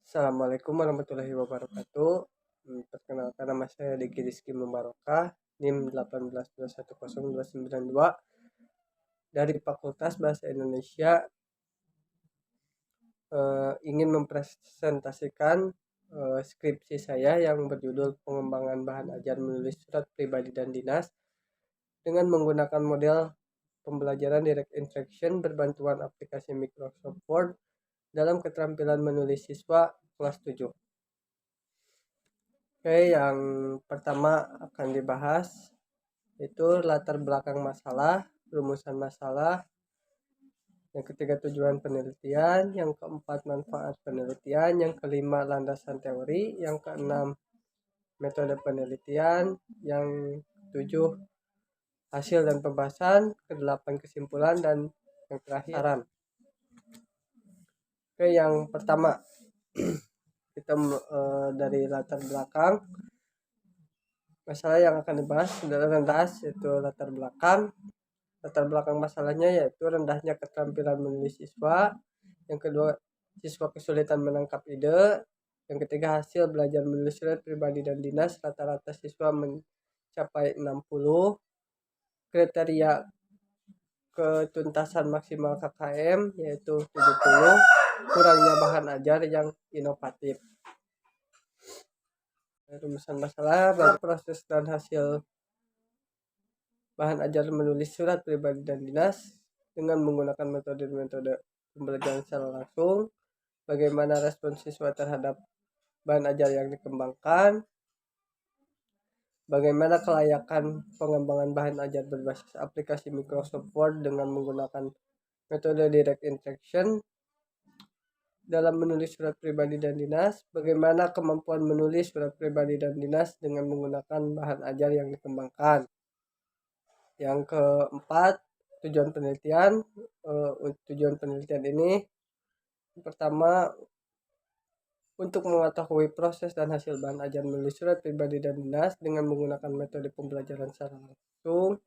Assalamualaikum warahmatullahi wabarakatuh. Perkenalkan, nama saya Diki Rizky Mubarokah, NIM 18210292 dari Fakultas Bahasa Indonesia. Ingin mempresentasikan skripsi saya yang berjudul pengembangan bahan ajar menulis surat pribadi dan dinas dengan menggunakan model pembelajaran direct instruction berbantuan aplikasi Microsoft Word dalam keterampilan menulis siswa kelas 7. Oke, yang pertama akan dibahas itu latar belakang masalah, rumusan masalah, yang ketiga tujuan penelitian, yang keempat manfaat penelitian, yang kelima landasan teori, yang keenam metode penelitian, yang ketujuh hasil dan pembahasan, kedelapan kesimpulan, dan yang terakhir saran. Oke, yang pertama kita dari latar belakang masalah yang akan dibahas adalah rendah, yaitu latar belakang masalahnya yaitu rendahnya keterampilan menulis siswa, yang kedua siswa kesulitan menangkap ide, yang ketiga hasil belajar menulis surat pribadi dan dinas rata-rata siswa mencapai 60, kriteria ketuntasan maksimal KKM yaitu 70, kurangnya bahan ajar yang inovatif. Rumusan masalah, proses dan hasil bahan ajar menulis surat pribadi dan dinas dengan menggunakan metode-metode pembelajaran secara langsung, bagaimana respon siswa terhadap bahan ajar yang dikembangkan, bagaimana kelayakan pengembangan bahan ajar berbasis aplikasi Microsoft Word dengan menggunakan metode direct instruction dalam menulis surat pribadi dan dinas, bagaimana kemampuan menulis surat pribadi dan dinas dengan menggunakan bahan ajar yang dikembangkan. Yang keempat, tujuan penelitian. Tujuan penelitian ini pertama untuk mengetahui proses dan hasil bahan ajar menulis surat pribadi dan dinas dengan menggunakan metode pembelajaran secara langsung,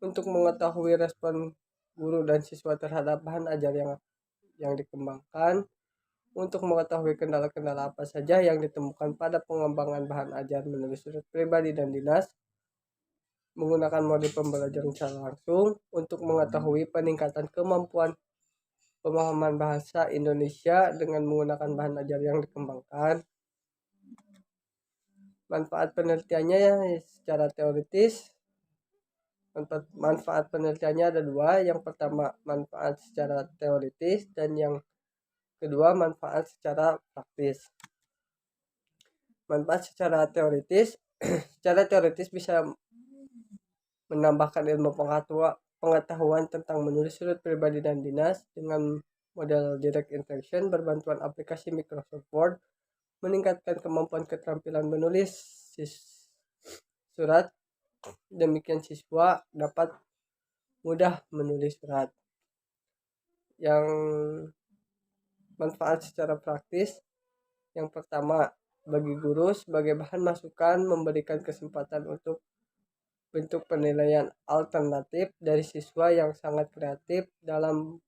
untuk mengetahui respon guru dan siswa terhadap bahan ajar yang dikembangkan, untuk mengetahui kendala-kendala apa saja yang ditemukan pada pengembangan bahan ajar menulis surat pribadi dan dinas menggunakan mode pembelajaran secara langsung, untuk mengetahui peningkatan kemampuan pemahaman bahasa Indonesia dengan menggunakan bahan ajar yang dikembangkan. Manfaat penelitiannya secara teoritis. Manfaat penelitiannya ada dua. Yang pertama manfaat secara teoritis dan yang kedua manfaat secara praktis. Manfaat secara teoritis secara teoritis bisa menambahkan ilmu pengetahuan tentang menulis surat pribadi dan dinas dengan model direct instruction berbantuan aplikasi Microsoft Word, meningkatkan kemampuan keterampilan menulis surat, demikian siswa dapat mudah menulis surat. Yang manfaat secara praktis, yang pertama bagi guru sebagai bahan masukan, memberikan kesempatan untuk bentuk penilaian alternatif dari siswa yang sangat kreatif dalam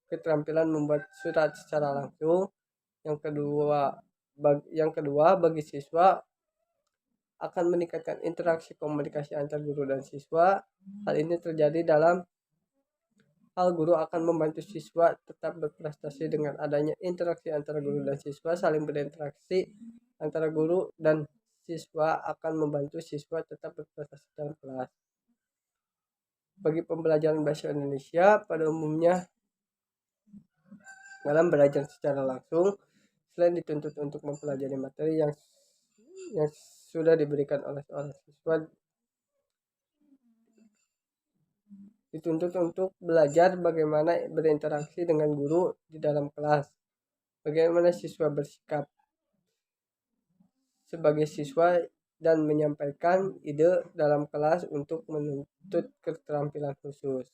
keterampilan membuat surat secara langsung. Yang kedua bagi siswa akan meningkatkan interaksi komunikasi antar guru dan siswa. Hal ini terjadi dalam hal guru akan membantu siswa tetap berprestasi dengan adanya interaksi antara guru dan siswa. Saling berinteraksi antara guru dan siswa akan membantu siswa tetap berprestasi dalam kelas. Bagi pembelajaran bahasa Indonesia pada umumnya dalam belajar secara langsung, selain dituntut untuk mempelajari materi yang sudah diberikan oleh seorang siswa, dituntut untuk belajar bagaimana berinteraksi dengan guru di dalam kelas, bagaimana siswa bersikap sebagai siswa dan menyampaikan ide dalam kelas untuk menuntut keterampilan khusus.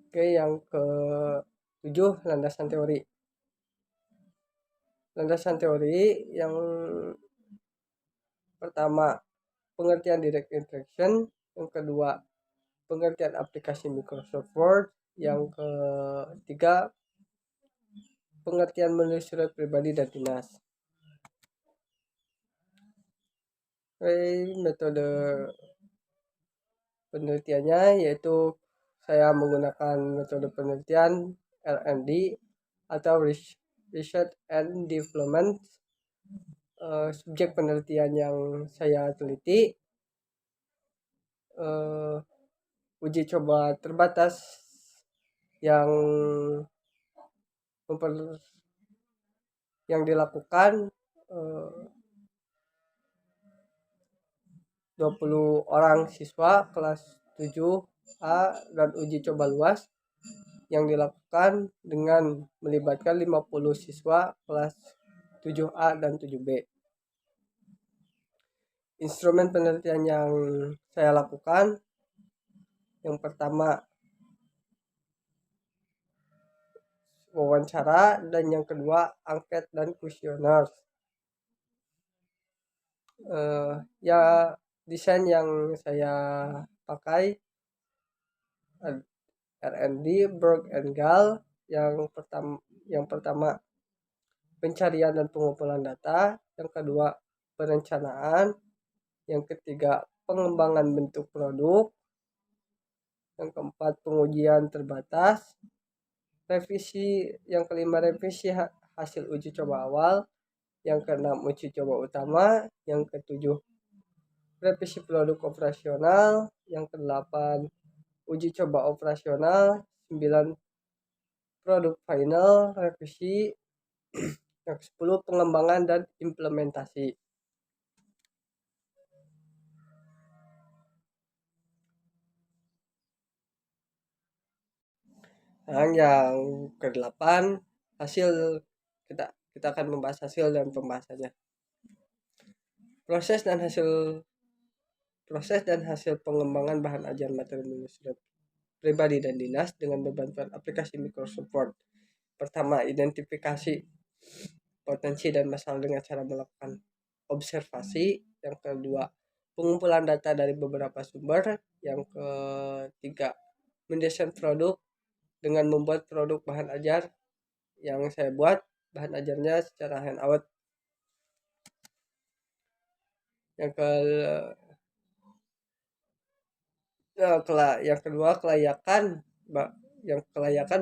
Oke, yang ke-7 landasan teori. Landasan teori yang pertama pengertian direct instruction, yang kedua pengertian aplikasi Microsoft Word, yang ketiga Pengertian menulis surat pribadi dan dinas. Metode penelitiannya yaitu saya menggunakan metode penelitian R&D atau Research and Development. Subjek penelitian yang saya teliti uji coba terbatas yang dilakukan 20 orang siswa kelas 7A dan uji coba luas yang dilakukan dengan melibatkan 50 siswa kelas 7A dan 7B. Instrumen penelitian yang saya lakukan, yang pertama wawancara, dan yang kedua angket dan kuesioner. Ya, desain yang saya pakai R&D Berg and Gall. Yang pertama pencarian dan pengumpulan data, yang kedua perencanaan, yang ketiga pengembangan bentuk produk, yang keempat pengujian terbatas, yang kelima revisi hasil uji coba awal, yang keenam uji coba utama, yang ketujuh revisi produk operasional, yang kedelapan uji coba operasional, 9 produk final revisi, yang 10 pengembangan dan implementasi. Yang ke-8 hasil, kita akan membahas hasil dan pembahasannya. Proses dan hasil pengembangan bahan ajar materi menulis surat pribadi dan dinas dengan bantuan aplikasi Microsoft Word. Pertama, identifikasi potensi dan masalah dengan cara melakukan observasi. Yang kedua, pengumpulan data dari beberapa sumber. Yang ketiga, mendesain produk dengan membuat produk bahan ajar yang saya buat bahan ajarnya secara handout. Yang kedua, kelayakan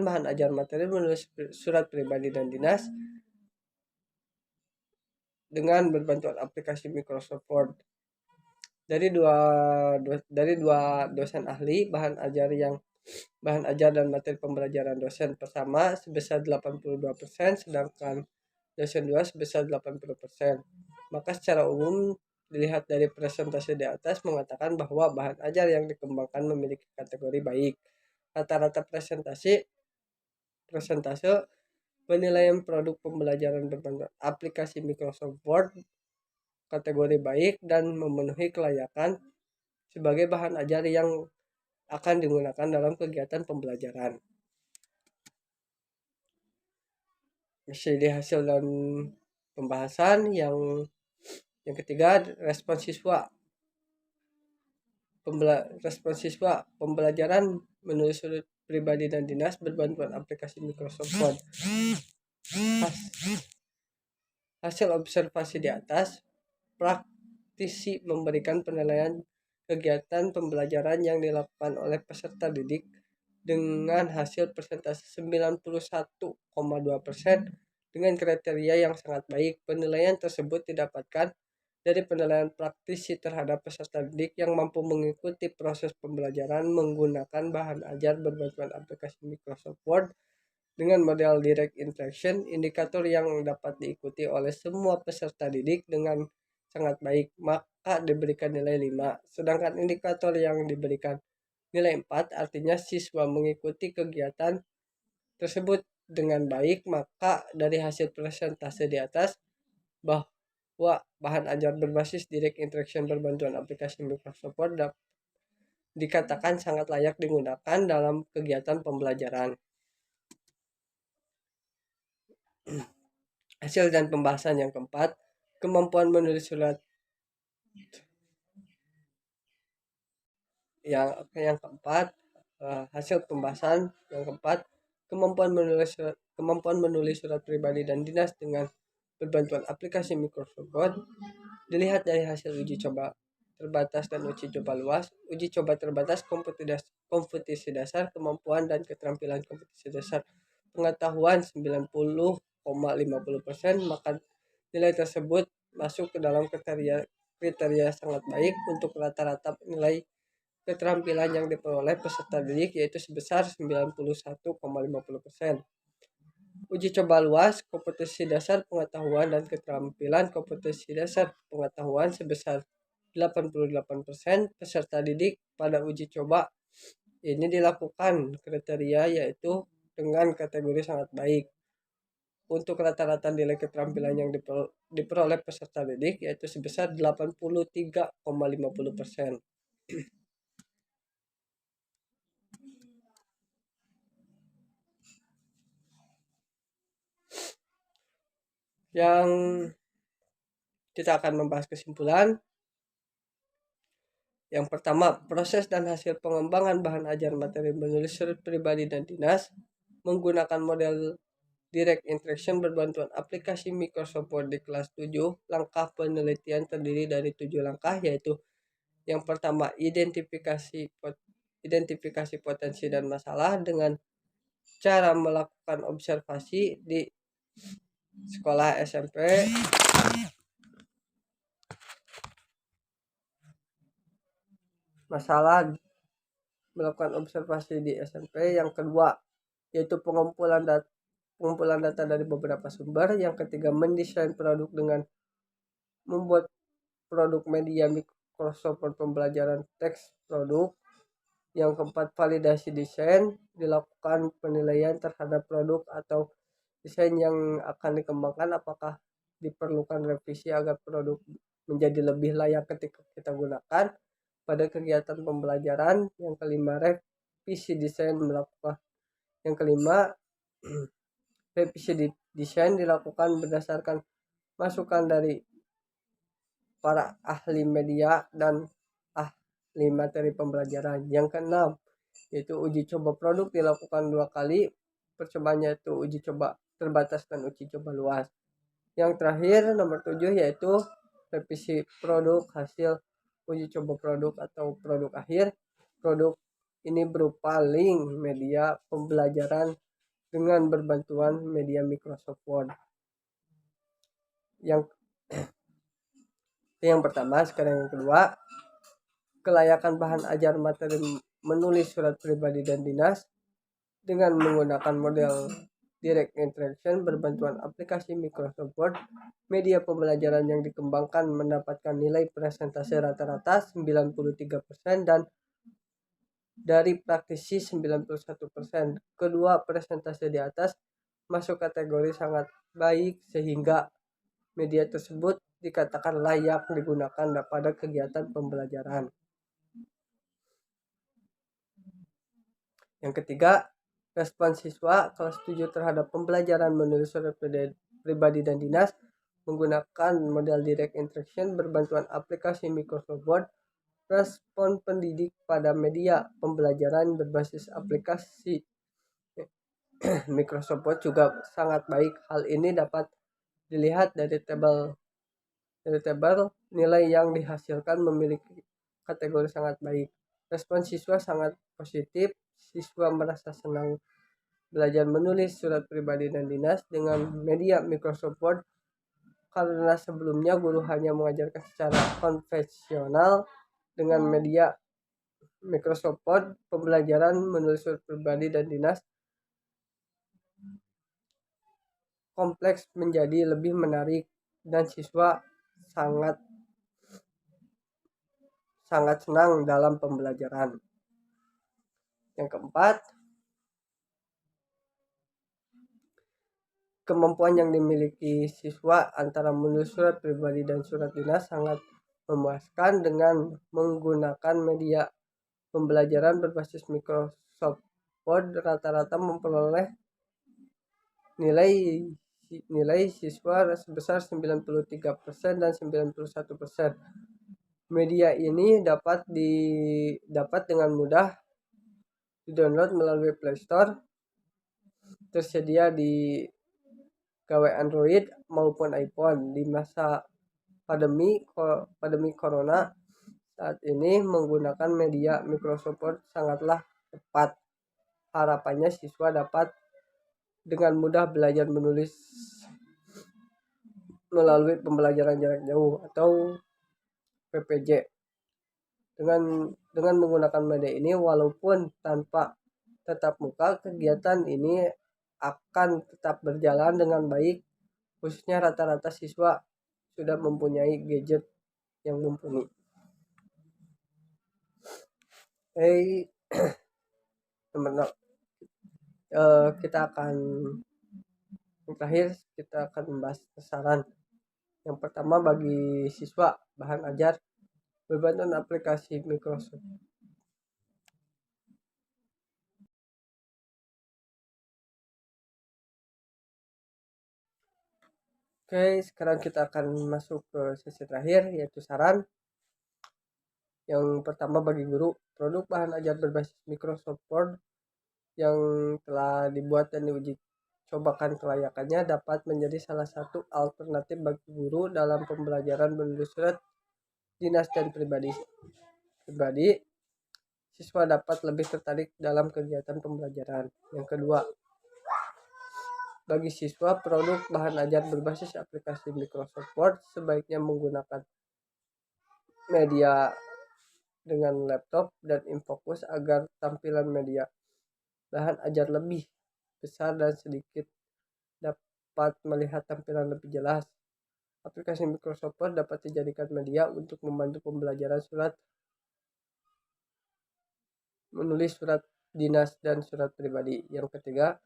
bahan ajar materi menulis surat pribadi dan dinas dengan berbantuan aplikasi Microsoft Word. Dari dua dosen ahli, bahan ajar dan materi pembelajaran dosen pertama sebesar 82%, sedangkan dosen 2 sebesar 80%. Maka secara umum dilihat dari presentasi di atas mengatakan bahwa bahan ajar yang dikembangkan memiliki kategori baik. Rata-rata presentase penilaian produk pembelajaran berbantuan aplikasi Microsoft Word kategori baik dan memenuhi kelayakan sebagai bahan ajar yang akan digunakan dalam kegiatan pembelajaran. Di hasil dan pembahasan yang ketiga, respon siswa pembelajaran menulis surat pribadi dan dinas berbantuan aplikasi Microsoft Word. Hasil observasi di atas, praktisi memberikan penilaian kegiatan pembelajaran yang dilakukan oleh peserta didik dengan hasil persentase 91,2% dengan kriteria yang sangat baik. Penilaian tersebut didapatkan dari penilaian praktisi terhadap peserta didik yang mampu mengikuti proses pembelajaran menggunakan bahan ajar berbantuan aplikasi Microsoft Word dengan model direct interaction. Indikator yang dapat diikuti oleh semua peserta didik dengan sangat baik maka diberikan nilai 5. Sedangkan indikator yang diberikan nilai 4 artinya siswa mengikuti kegiatan tersebut dengan baik. Maka dari hasil presentase di atas bahwa bahan ajar berbasis direct interaction berbantuan aplikasi Microsoft Word dikatakan sangat layak digunakan dalam kegiatan pembelajaran. Hasil dan pembahasan yang keempat, kemampuan menulis surat. Yang keempat, hasil pembahasan yang keempat, kemampuan kemampuan menulis surat pribadi dan dinas dengan berbantuan aplikasi Microsoft Word dilihat dari hasil uji coba terbatas dan uji coba luas. Uji coba terbatas kompetisi dasar, kemampuan dan keterampilan kompetisi dasar pengetahuan 90,50%, maka nilai tersebut masuk ke dalam kriteria sangat baik untuk rata-rata nilai keterampilan yang diperoleh peserta didik yaitu sebesar 91,50%. Uji coba luas kompetisi dasar pengetahuan dan keterampilan kompetisi dasar pengetahuan sebesar 88%. Peserta didik pada uji coba ini dilakukan kriteria yaitu dengan kategori sangat baik. Untuk rata-rata nilai keterampilan yang diperoleh peserta didik yaitu sebesar 83,50%. Yang kita akan membahas kesimpulan. Yang pertama, proses dan hasil pengembangan bahan ajar materi menulis surat pribadi dan dinas menggunakan model direct interaction berbantuan aplikasi Microsoft Word di kelas 7. Langkah penelitian terdiri dari 7 langkah, yaitu yang pertama, identifikasi potensi dan masalah dengan cara melakukan observasi di sekolah SMP. Melakukan observasi di SMP. Yang kedua, yaitu pengumpulan data dari beberapa sumber. Yang ketiga, mendesain produk dengan membuat produk media Microsoft Word pembelajaran teks produk. Yang keempat, validasi desain, dilakukan penilaian terhadap produk atau desain yang akan dikembangkan, apakah diperlukan revisi agar produk menjadi lebih layak ketika kita gunakan pada kegiatan pembelajaran. Yang kelima, revisi desain melakukan. Yang kelima, revisi desain dilakukan berdasarkan masukan dari para ahli media dan ahli materi pembelajaran. Yang keenam, yaitu uji coba produk dilakukan 2 kali. Percobaannya itu uji coba terbatas dan uji coba luas. Yang terakhir, nomor 7, yaitu revisi produk hasil uji coba produk atau produk akhir. Produk ini berupa link media pembelajaran dengan berbantuan media Microsoft Word. Yang pertama. Sekarang yang kedua, kelayakan bahan ajar materi menulis surat pribadi dan dinas dengan menggunakan model direct interaction berbantuan aplikasi Microsoft Word. Media pembelajaran yang dikembangkan mendapatkan nilai presentasi rata-rata 93% dan dari praktisi 91%. Kedua presentasi di atas masuk kategori sangat baik sehingga media tersebut dikatakan layak digunakan pada kegiatan pembelajaran. Yang ketiga, respon siswa kelas 7 terhadap pembelajaran menulis surat pribadi dan dinas menggunakan model direct interaction berbantuan aplikasi Microsoft Word. Respon pendidik pada media pembelajaran berbasis aplikasi Microsoft Word juga sangat baik. Hal ini dapat dilihat dari tabel nilai yang dihasilkan memiliki kategori sangat baik. Respon siswa sangat positif. Siswa merasa senang belajar menulis surat pribadi dan dinas dengan media Microsoft Word karena sebelumnya guru hanya mengajarkan secara konvensional. Dengan media Microsoft Word, pembelajaran menulis surat pribadi dan dinas kompleks menjadi lebih menarik dan siswa sangat senang dalam pembelajaran. Yang keempat, kemampuan yang dimiliki siswa antara menulis surat pribadi dan surat dinas sangat memuaskan. Dengan menggunakan media pembelajaran berbasis Microsoft Word, rata-rata memperoleh nilai siswa sebesar 93% dan 91%. Media ini dapat dengan mudah di-download melalui Play Store tersedia di gawai Android maupun iPhone. Di masa pandemi corona saat ini menggunakan media Microsoft Word sangatlah tepat. Harapannya siswa dapat dengan mudah belajar menulis melalui pembelajaran jarak jauh atau PPJ. Dengan menggunakan media ini walaupun tanpa tatap muka, kegiatan ini akan tetap berjalan dengan baik, khususnya rata-rata siswa sudah mempunyai gadget yang mumpuni. Teman-teman, kita akan membahas saran. Yang pertama, bagi siswa, bahan ajar berbantuan aplikasi Microsoft. Oke, sekarang kita akan masuk ke sesi terakhir, yaitu saran. Yang pertama, bagi guru, produk bahan ajar berbasis Microsoft Word yang telah dibuat dan diuji cobakan kelayakannya dapat menjadi salah satu alternatif bagi guru dalam pembelajaran menulis surat dinas dan pribadi. Siswa dapat lebih tertarik dalam kegiatan pembelajaran. Yang kedua, bagi siswa, produk bahan ajar berbasis aplikasi Microsoft Word sebaiknya menggunakan media dengan laptop dan infocus agar tampilan media bahan ajar lebih besar dan sedikit dapat melihat tampilan lebih jelas. Aplikasi Microsoft Word dapat dijadikan media untuk membantu pembelajaran menulis surat dinas dan surat pribadi. Yang ketiga,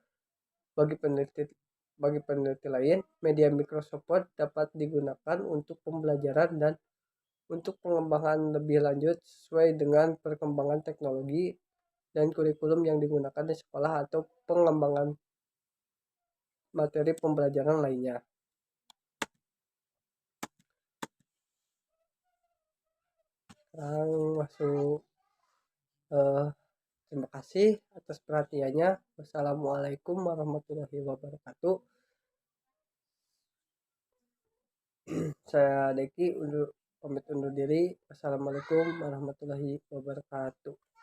bagi peneliti lain, media Microsoft Word dapat digunakan untuk pembelajaran dan untuk pengembangan lebih lanjut sesuai dengan perkembangan teknologi dan kurikulum yang digunakan di sekolah atau pengembangan materi pembelajaran lainnya. Sekarang masuk terima kasih atas perhatiannya. Wassalamualaikum warahmatullahi wabarakatuh. Saya Deki pamit undur diri. Wassalamualaikum warahmatullahi wabarakatuh.